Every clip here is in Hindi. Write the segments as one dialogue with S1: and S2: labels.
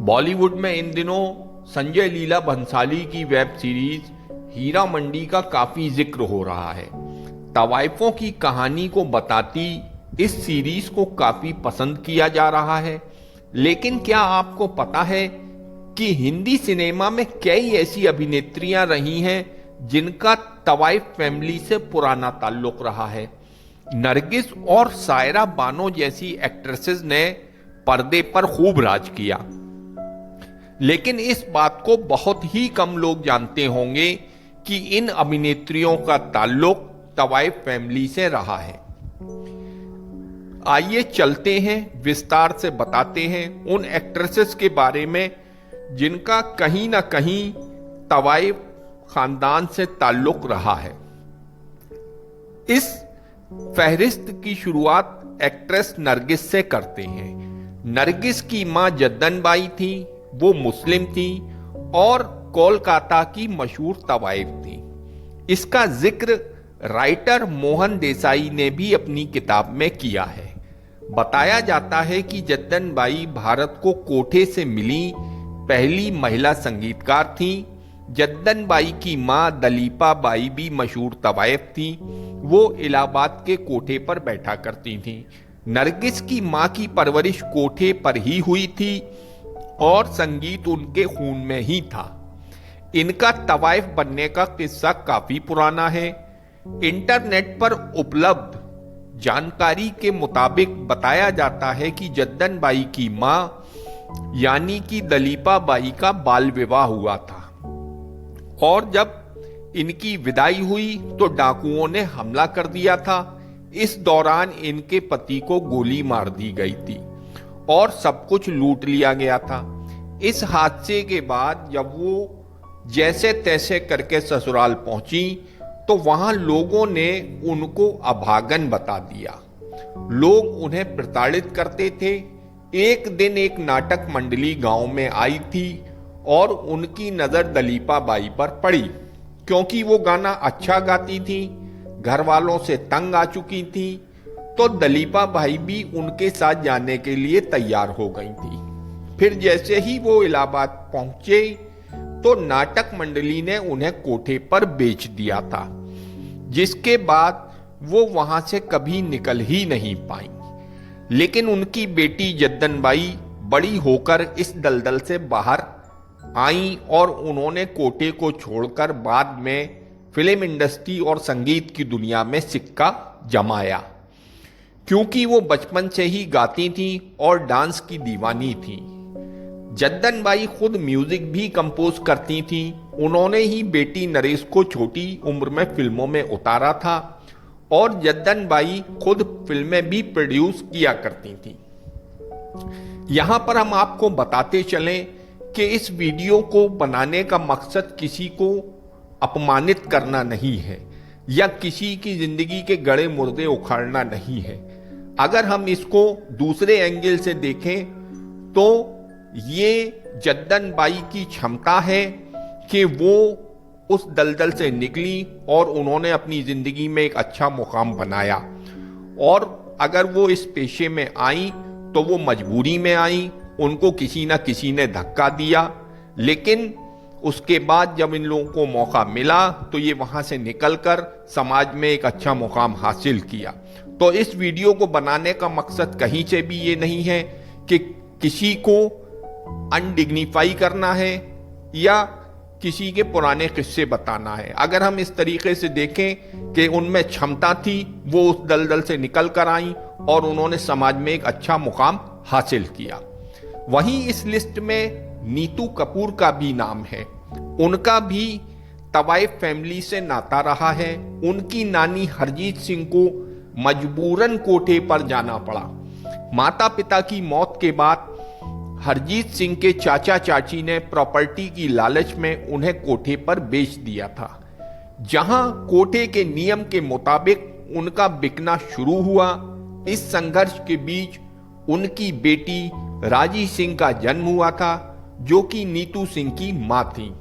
S1: बॉलीवुड में इन दिनों संजय लीला भंसाली की वेब सीरीज हीरा मंडी का काफी जिक्र हो रहा है। तवाइफों की कहानी को बताती इस सीरीज को काफी पसंद किया जा रहा है। लेकिन क्या आपको पता है कि हिंदी सिनेमा में कई ऐसी अभिनेत्रियां रही हैं जिनका तवाइफ फैमिली से पुराना ताल्लुक रहा है। नरगिस और सायरा बानो जैसी एक्ट्रेसेस ने पर्दे पर खूब राज किया, लेकिन इस बात को बहुत ही कम लोग जानते होंगे कि इन अभिनेत्रियों का ताल्लुक तवाइफ फैमिली से रहा है। आइए चलते हैं, विस्तार से बताते हैं उन एक्ट्रेसेस के बारे में जिनका कहीं ना कहीं तवाइफ खानदान से ताल्लुक रहा है। इस फहरिस्त की शुरुआत एक्ट्रेस नरगिस से करते हैं। नरगिस की मां जद्दन बाई थी, वो मुस्लिम थी और कोलकाता की मशहूर तवाइफ थी। इसका जिक्र राइटर मोहन देसाई ने भी अपनी किताब में किया है। बताया जाता है कि जद्दन बाई भारत को कोठे से मिली पहली महिला संगीतकार थी। जद्दन बाई की मां दलीपा बाई भी मशहूर तवाइफ थी, वो इलाहाबाद के कोठे पर बैठा करती थी। नरगिस की मां की परवरिश कोठे पर ही हुई थी और संगीत उनके खून में ही था। इनका तवाइफ बनने का किस्सा काफी पुराना है। इंटरनेट पर उपलब्ध जानकारी के मुताबिक बताया जाता है कि जद्दन बाई की मां यानी कि दलीपा बाई का बाल विवाह हुआ था और जब इनकी विदाई हुई तो डाकुओं ने हमला कर दिया था। इस दौरान इनके पति को गोली मार दी गई थी और सब कुछ लूट लिया गया था। इस हादसे के बाद जब वो जैसे तैसे करके ससुराल पहुंची तो वहां लोगों ने उनको अभागन बता दिया। लोग उन्हें प्रताड़ित करते थे। एक दिन एक नाटक मंडली गांव में आई थी और उनकी नजर दलीपा बाई पर पड़ी। क्योंकि वो गाना अच्छा गाती थी, घर वालों से तंग आ चुकी थी, तो दलीपा बाई भी उनके साथ जाने के लिए तैयार हो गई थी। फिर जैसे ही वो इलाहाबाद पहुंचे तो नाटक मंडली ने उन्हें कोठे पर बेच दिया था, जिसके बाद वो वहां से कभी निकल ही नहीं पाई। लेकिन उनकी बेटी जद्दन बाई बड़ी होकर इस दलदल से बाहर आई और उन्होंने कोठे को छोड़कर बाद में फिल्म इंडस्ट्री और संगीत की दुनिया में सिक्का जमाया। क्योंकि वो बचपन से ही गाती थी और डांस की दीवानी थी। जद्दन बाई खुद म्यूजिक भी कंपोज करती थी। उन्होंने ही बेटी नरेश को छोटी उम्र में फिल्मों में उतारा था और जद्दन बाई खुद फिल्में भी प्रोड्यूस किया करती थी। यहां पर हम आपको बताते चलें कि इस वीडियो को बनाने का मकसद किसी को अपमानित करना नहीं है या किसी की जिंदगी के गड़े मुर्दे उखाड़ना नहीं है। अगर हम इसको दूसरे एंगल से देखें तो ये जद्दन बाई की क्षमता है कि वो उस दलदल से निकली और उन्होंने अपनी जिंदगी में एक अच्छा मुकाम बनाया। और अगर वो इस पेशे में आई तो वो मजबूरी में आई, उनको किसी ना किसी ने धक्का दिया। लेकिन उसके बाद जब इन लोगों को मौका मिला तो ये वहां से निकलकर समाज में एक अच्छा मुकाम हासिल किया। तो इस वीडियो को बनाने का मकसद कहीं से भी ये नहीं है कि किसी को अनडिग्निफाई करना है या किसी के पुराने किस्से बताना है। अगर हम इस तरीके से देखें कि उनमें क्षमता थी, वो उस दलदल से निकल कर आई और उन्होंने समाज में एक अच्छा मुकाम हासिल किया। वहीं इस लिस्ट में नीतू कपूर का भी नाम है। उनका भी तवाइफ फैमिली से नाता रहा है। उनकी नानी हरजीत सिंह को मजबूरन कोठे पर जाना पड़ा। माता पिता की मौत के बाद हरजीत सिंह के चाचा चाची ने प्रॉपर्टी की लालच में उन्हें कोठे पर बेच दिया था, जहां कोठे के नियम के मुताबिक उनका बिकना शुरू हुआ। इस संघर्ष के बीच उनकी बेटी राजी सिंह का जन्म हुआ था, जो कि नीतू सिंह की मां थी।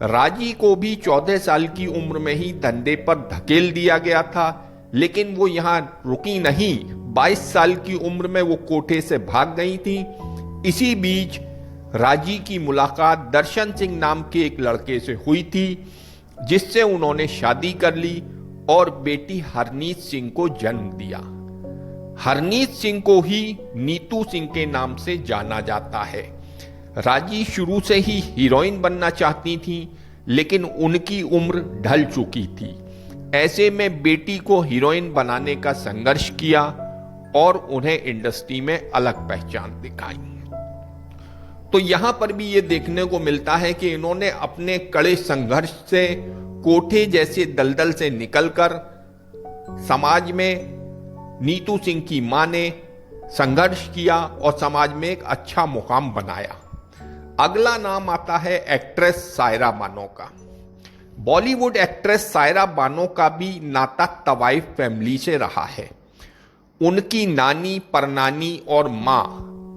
S1: राजी को भी 14 साल की उम्र में ही धंधे पर धकेल दिया गया था, लेकिन वो यहां रुकी नहीं। 22 साल की उम्र में वो कोठे से भाग गई थी। इसी बीच राजी की मुलाकात दर्शन सिंह नाम के एक लड़के से हुई थी, जिससे उन्होंने शादी कर ली और बेटी हरनीत सिंह को जन्म दिया। हरनीत सिंह को ही नीतू सिंह के नाम से जाना जाता है। राजी शुरू से ही हीरोइन बनना चाहती थी, लेकिन उनकी उम्र ढल चुकी थी। ऐसे में बेटी को हीरोइन बनाने का संघर्ष किया और उन्हें इंडस्ट्री में अलग पहचान दिखाई। तो यहां पर भी ये देखने को मिलता है कि इन्होंने अपने कड़े संघर्ष से, कोठे जैसे दलदल से निकलकर समाज में नीतू सिंह की मां ने संघर्ष किया और समाज में एक अच्छा मुकाम बनाया। अगला नाम आता है एक्ट्रेस सायरा बानो का। बॉलीवुड एक्ट्रेस सायरा बानो का भी नाता तवाइफ फैमिली से रहा है। उनकी नानी, परनानी और मां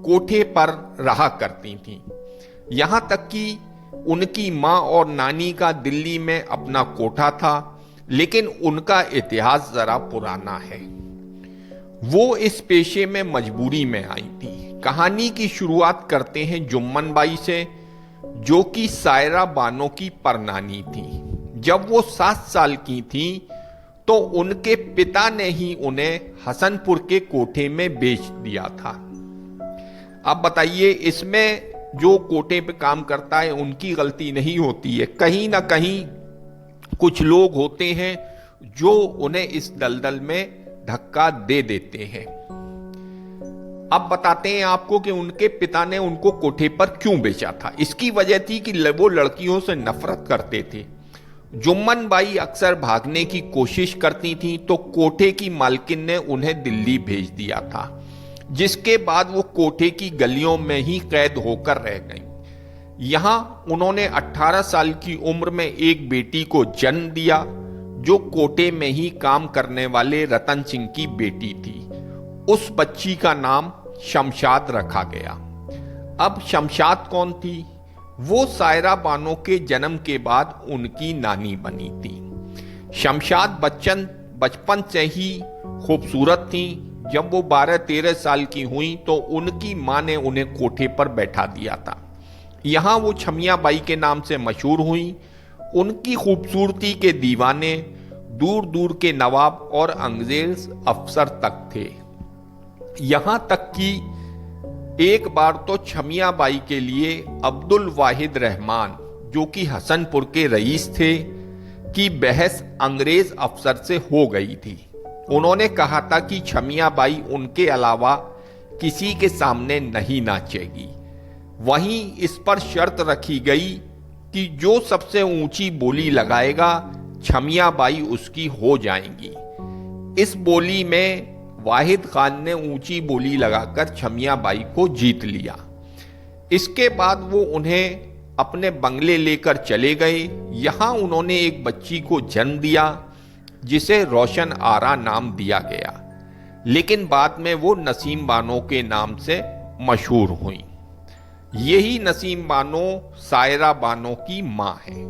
S1: कोठे पर रहा करती थीं। यहां तक कि उनकी मां और नानी का दिल्ली में अपना कोठा था, लेकिन उनका इतिहास जरा पुराना है। वो इस पेशे में मजबूरी में आई थी। कहानी की शुरुआत करते हैं जुम्मन बाई से, जो कि सायरा बानो की परनानी थी। जब वो 7 साल की थी तो उनके पिता ने ही उन्हें हसनपुर के कोठे में बेच दिया था। अब बताइए, इसमें जो कोठे पे काम करता है उनकी गलती नहीं होती है। कहीं ना कहीं कुछ लोग होते हैं जो उन्हें इस दलदल में धक्का दे देते हैं। अब बताते हैं आपको कि उनके पिता ने उनको कोठे पर क्यों बेचा था। इसकी वजह थी कि वो लड़कियों से नफरत करते थे। जुम्मन बाई अक्सर भागने की कोशिश करती थी, तो कोठे की मालकिन ने उन्हें दिल्ली भेज दिया था, जिसके बाद वो कोठे की गलियों में ही कैद होकर रह गईं। यहां उन्होंने 18 साल की उम्र में एक बेटी को जन्म दिया, जो कोठे में ही काम करने वाले रतन सिंह की बेटी थी। उस बच्ची का नाम शमशाद रखा गया। अब शमशाद कौन थी? वो सायरा बानो के जन्म के बाद उनकी नानी बनी थी। शमशाद बचपन से ही खूबसूरत थी। जब वो 12-13 साल की हुई तो उनकी मां ने उन्हें कोठे पर बैठा दिया था। यहां वो छमिया बाई के नाम से मशहूर हुई। उनकी खूबसूरती के दीवाने दूर दूर के नवाब और अंग्रेज अफसर तक थे। यहां तक कि एक बार तो छमिया बाई के लिए अब्दुल वाहिद रहमान, जो कि हसनपुर के रईस थे, की बहस अंग्रेज अफसर से हो गई थी। उन्होंने कहा था कि छमिया बाई उनके अलावा किसी के सामने नहीं नाचेगी। वहीं इस पर शर्त रखी गई कि जो सबसे ऊंची बोली लगाएगा, छमिया बाई उसकी हो जाएंगी। इस बोली में वाहिद खान ने ऊंची बोली लगाकर छमिया बाई को जीत लिया। इसके बाद वो उन्हें अपने बंगले लेकर चले गए। यहां उन्होंने एक बच्ची को जन्म दिया, जिसे रोशन आरा नाम दिया गया, लेकिन बाद में वो नसीम बानो के नाम से मशहूर हुई। यही नसीम बानो सायरा बानो की मां है।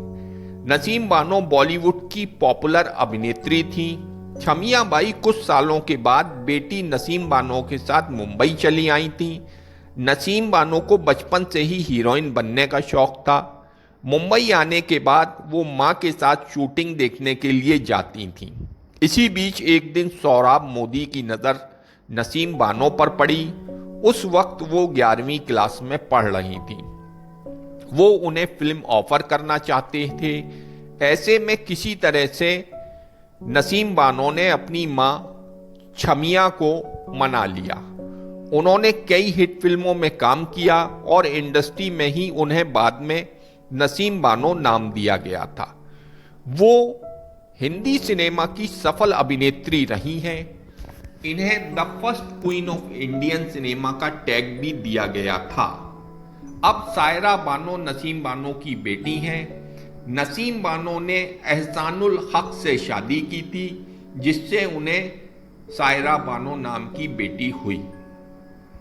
S1: नसीम बानो बॉलीवुड की पॉपुलर अभिनेत्री थी। छमिया बाई कुछ सालों के बाद बेटी नसीम बानो के साथ मुंबई चली आई थी। नसीम बानो को बचपन से ही हीरोइन बनने का शौक था। मुंबई आने के बाद वो मां के साथ शूटिंग देखने के लिए जाती थीं। इसी बीच एक दिन सौराब मोदी की नज़र नसीम बानो पर पड़ी। उस वक्त वो 11वीं क्लास में पढ़ रही थी। वो उन्हें फिल्म ऑफर करना चाहते थे। ऐसे में किसी तरह से नसीम बानो ने अपनी मां छमिया को मना लिया। उन्होंने कई हिट फिल्मों में काम किया और इंडस्ट्री में ही उन्हें बाद में नसीम बानो नाम दिया गया था। वो हिंदी सिनेमा की सफल अभिनेत्री रही हैं। इन्हें the first queen of Indian cinema का टैग भी दिया गया था। अब सायरा बानो नसीम बानो की बेटी हैं। नसीम बानो ने एहसानुल हक से शादी की थी, जिससे उन्हें सायरा बानो नाम की बेटी हुई।